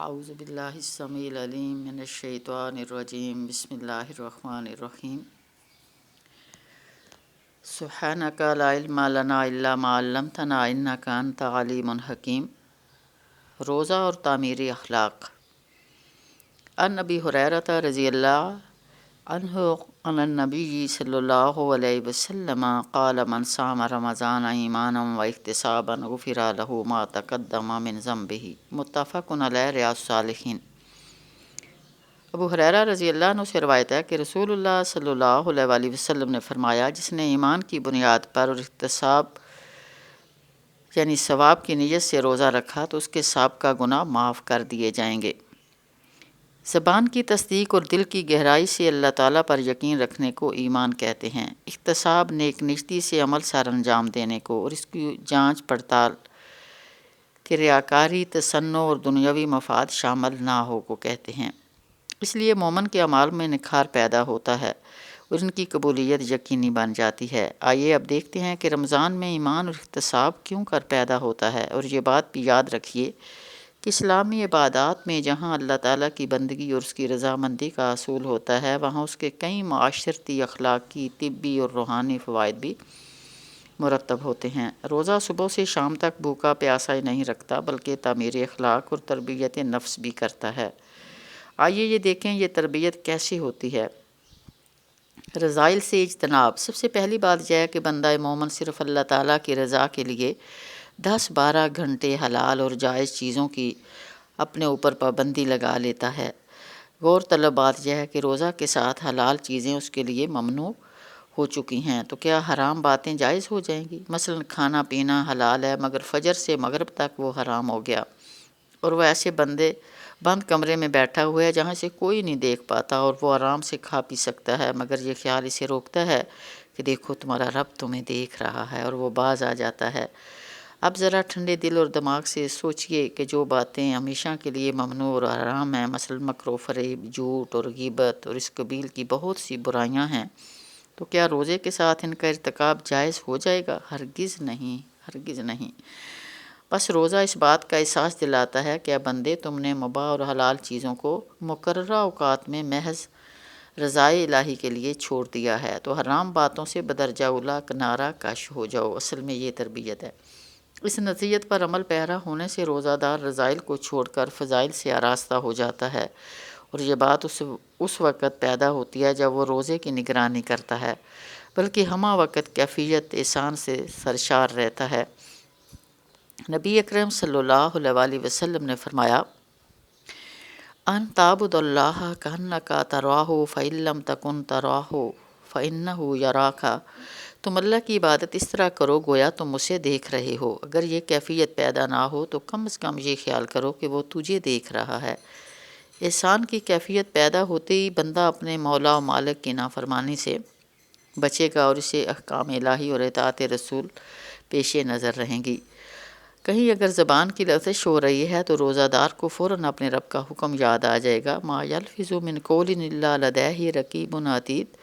اعوذ باللہ السمیع العلیم من الشیطان الرجیم بسم اللہ الرحمن الرحیم سبحانک لا علم لنا الا ما علمتنا انک انت علیم حکیم۔ روزہ اور تعمیری اخلاق۔ عن ابی ہریرہ رضی اللہ عنہ عن النبی صلی اللہ علیہ وسلم قال من صام رمضان ایمانا واحتسابا غفر له ما تقدم من ذنبہ، متفق علیہ، ریاض الصالحین۔ ابو ہریرہ رضی اللہ عنہ سے روایت ہے کہ رسول اللہ صلی اللہ علیہ وآلہ وسلم نے فرمایا، جس نے ایمان کی بنیاد پر اور احتساب یعنی ثواب کی نیت سے روزہ رکھا تو اس کے سابقہ گناہ معاف کر دیے جائیں گے۔ زبان کی تصدیق اور دل کی گہرائی سے اللہ تعالیٰ پر یقین رکھنے کو ایمان کہتے ہیں۔ احتساب نیک نیتی سے عمل سر انجام دینے کو اور اس کی جانچ پڑتال کہ ریاکاری، تصنع اور دنیاوی مفاد شامل نہ ہو کو کہتے ہیں۔ اس لیے مومن کے اعمال میں نکھار پیدا ہوتا ہے اور ان کی قبولیت یقینی بن جاتی ہے۔ آئیے اب دیکھتے ہیں کہ رمضان میں ایمان اور احتساب کیوں کر پیدا ہوتا ہے، اور یہ بات بھی یاد رکھیے کہ اسلامی عبادات میں جہاں اللہ تعالیٰ کی بندگی اور اس کی رضامندی کا اصول ہوتا ہے، وہاں اس کے کئی معاشرتی، اخلاقی، طبی اور روحانی فوائد بھی مرتب ہوتے ہیں۔ روزہ صبح سے شام تک بھوکا پیاسا ہی نہیں رکھتا بلکہ تعمیر اخلاق اور تربیت نفس بھی کرتا ہے۔ آئیے یہ دیکھیں یہ تربیت کیسی ہوتی ہے۔ رذائل سے اجتناب۔ سب سے پہلی بات یہ ہے کہ بندہ مومن صرف اللہ تعالیٰ کی رضا کے لیے 10-12 گھنٹے حلال اور جائز چیزوں کی اپنے اوپر پابندی لگا لیتا ہے۔ غور طلب بات یہ ہے کہ روزہ کے ساتھ حلال چیزیں اس کے لیے ممنوع ہو چکی ہیں، تو کیا حرام باتیں جائز ہو جائیں گی؟ مثلا کھانا پینا حلال ہے مگر فجر سے مغرب تک وہ حرام ہو گیا، اور وہ ایسے بند کمرے میں بیٹھا ہوا ہے جہاں سے کوئی نہیں دیکھ پاتا، اور وہ آرام سے کھا پی سکتا ہے، مگر یہ خیال اسے روکتا ہے کہ دیکھو تمہارا رب تمہیں دیکھ رہا ہے، اور وہ باز آ جاتا ہے۔ اب ذرا ٹھنڈے دل اور دماغ سے سوچئے کہ جو باتیں ہمیشہ کے لیے ممنوع اور حرام ہیں، مثلا مکر و فریب، جھوٹ اور غیبت اور اس قبیل کی بہت سی برائیاں ہیں، تو کیا روزے کے ساتھ ان کا ارتکاب جائز ہو جائے گا؟ ہرگز نہیں، ہرگز نہیں۔ بس روزہ اس بات کا احساس دلاتا ہے کہ اے بندے، تم نے مباح اور حلال چیزوں کو مقررہ اوقات میں محض رضائے الہی کے لیے چھوڑ دیا ہے، تو حرام باتوں سے بدرجہ اولیٰ کنارہ کش ہو جاؤ۔ اصل میں یہ تربیت ہے۔ اس نصیحت پر عمل پیرا ہونے سے روزہ دار رذائل کو چھوڑ کر فضائل سے آراستہ ہو جاتا ہے، اور یہ بات اس وقت پیدا ہوتی ہے جب وہ روزے کی نگرانی کرتا ہے، بلکہ ہمہ وقت کیفیت احسان سے سرشار رہتا ہے۔ نبی اکرم صلی اللہ علیہ وآلہ وسلم نے فرمایا، ان تعبد اللہ کأنک تراہ فإن لم تکن تراہ فإنہ یراک۔ تم اللہ کی عبادت اس طرح کرو گویا تم اسے دیکھ رہے ہو۔ اگر یہ کیفیت پیدا نہ ہو تو کم از کم یہ خیال کرو کہ وہ تجھے دیکھ رہا ہے۔ احسان کی کیفیت پیدا ہوتے ہی بندہ اپنے مولا و مالک کی نافرمانی سے بچے گا، اور اسے احکام الہی اور اطاعت رسول پیش نظر رہیں گی۔ کہیں اگر زبان کی لغزش ہو رہی ہے تو روزہ دار کو فوراً اپنے رب کا حکم یاد آ جائے گا، ما یلفظ من قول الا لدیہ رقیب عتید،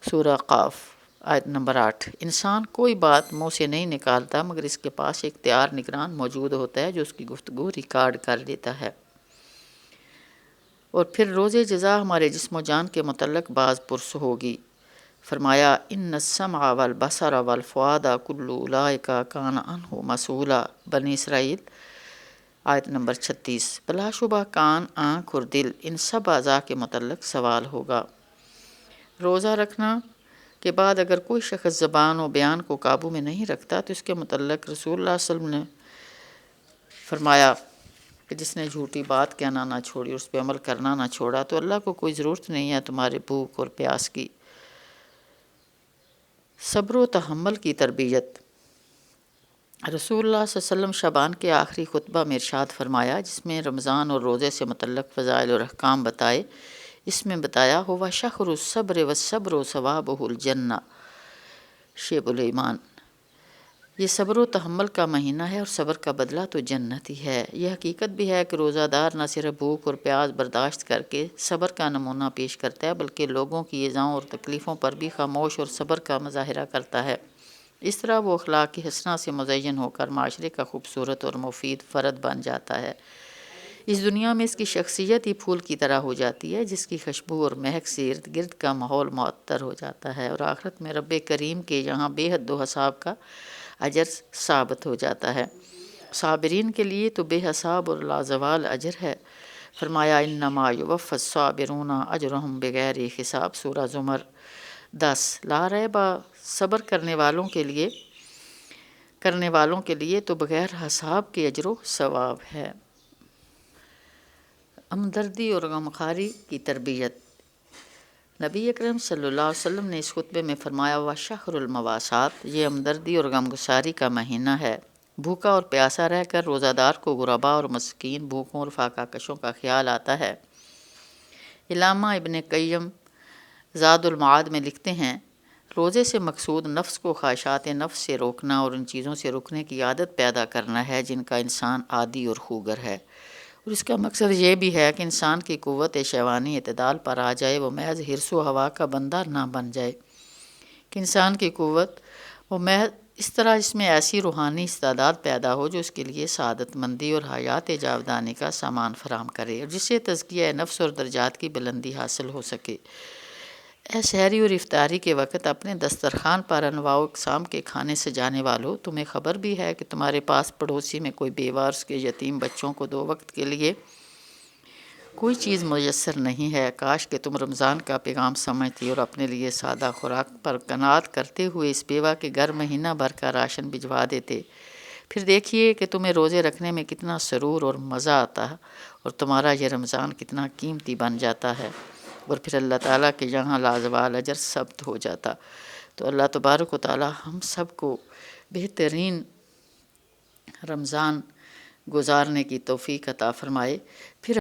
سورہ قاف، آیت نمبر 8۔ انسان کوئی بات منہ سے نہیں نکالتا مگر اس کے پاس ایک اختیار نگران موجود ہوتا ہے جو اس کی گفتگو ریکارڈ کر لیتا ہے۔ اور پھر روز جزا ہمارے جسم و جان کے متعلق بعض پرس ہوگی۔ فرمایا، ان السمع والبصر والفؤاد کل اولئک کان عنہ مسئولا، بنی اسرائیل، آیت نمبر 36۔ بلا شبہ کان، آنکھ اور دل، ان سب اعضاء کے متعلق سوال ہوگا۔ روزہ رکھنا کے بعد اگر کوئی شخص زبان و بیان کو قابو میں نہیں رکھتا تو اس کے متعلق رسول اللہ صلی اللہ علیہ وسلم نے فرمایا کہ جس نے جھوٹی بات کہنا نہ چھوڑی، اس پہ عمل کرنا نہ چھوڑا، تو اللہ کو کوئی ضرورت نہیں ہے تمہارے بھوک اور پیاس کی۔ صبر و تحمل کی تربیت۔ رسول اللہ صلی اللہ علیہ وسلم شعبان کے آخری خطبہ میں ارشاد فرمایا، جس میں رمضان اور روزے سے متعلق فضائل اور احکام بتائے، اس میں بتایا، ہوا شہر الصبر والصبر ثوابہ الجنہ، شعب الایمان۔ یہ صبر و تحمل کا مہینہ ہے اور صبر کا بدلہ تو جنت ہی ہے۔ یہ حقیقت بھی ہے کہ روزہ دار نہ صرف بھوک اور پیاس برداشت کر کے صبر کا نمونہ پیش کرتا ہے بلکہ لوگوں کی ایذاؤں اور تکلیفوں پر بھی خاموش اور صبر کا مظاہرہ کرتا ہے۔ اس طرح وہ اخلاق حسنہ سے مزین ہو کر معاشرے کا خوبصورت اور مفید فرد بن جاتا ہے۔ اس دنیا میں اس کی شخصیت ہی پھول کی طرح ہو جاتی ہے جس کی خوشبو اور مہک سے ارد گرد کا ماحول معطر ہو جاتا ہے، اور آخرت میں رب کریم کے یہاں بے حد و حساب کا اجر ثابت ہو جاتا ہے۔ صابرین کے لیے تو بے حساب اور لازوال اجر ہے۔ فرمایا انما یوفی الصابرون اجرہم بغیر حساب، سورہ زمر 10۔ لا ریبہ، صبر کرنے والوں کے لیے تو بغیر حساب کے اجر و ثواب ہے۔ ہمدردی اور غمخواری کی تربیت۔ نبی اکرم صلی اللہ علیہ وسلم نے اس خطبے میں فرمایا وشہر المواسات، یہ ہمدردی اور غمگساری کا مہینہ ہے۔ بھوکا اور پیاسا رہ کر روزہ دار کو غربا اور مسکین، بھوکوں اور فاقہ کشوں کا خیال آتا ہے۔ علامہ ابن قیم زاد المعاد میں لکھتے ہیں، روزے سے مقصود نفس کو خواہشات نفس سے روکنا اور ان چیزوں سے رکنے کی عادت پیدا کرنا ہے جن کا انسان عادی اور خوگر ہے، اور اس کا مقصد یہ بھی ہے کہ انسان کی قوت شیوانی اعتدال پر آ جائے، وہ محض حرص و ہوا کا بندہ نہ بن جائے، کہ انسان کی قوت وہ محض اس طرح اس میں ایسی روحانی استعداد پیدا ہو جو اس کے لیے سعادت مندی اور حیات جاودانی کا سامان فراہم کرے، اور جس سے تزکیہ نفس اور درجات کی بلندی حاصل ہو سکے۔ اے سحری اور افطاری کے وقت اپنے دسترخوان پر انواع و اقسام کے کھانے سجانے والوں، تمہیں خبر بھی ہے کہ تمہارے پاس پڑوسی میں کوئی بیوہ اور اس کے یتیم بچوں کو 2 وقت کے لیے کوئی چیز میسر نہیں ہے۔ کاش کہ تم رمضان کا پیغام سمجھتی اور اپنے لیے سادہ خوراک پر قناعت کرتے ہوئے اس بیوہ کے گھر مہینہ بھر کا راشن بھجوا دیتے، پھر دیکھیے کہ تمہیں روزے رکھنے میں کتنا سرور اور مزہ آتا ہے، اور تمہارا یہ رمضان کتنا قیمتی بن جاتا ہے، اور پھر اللہ تعالیٰ کے یہاں لازوال اجر ثبت ہو جاتا۔ تو اللہ تبارک و تعالیٰ ہم سب کو بہترین رمضان گزارنے کی توفیق عطا فرمائے۔ پھر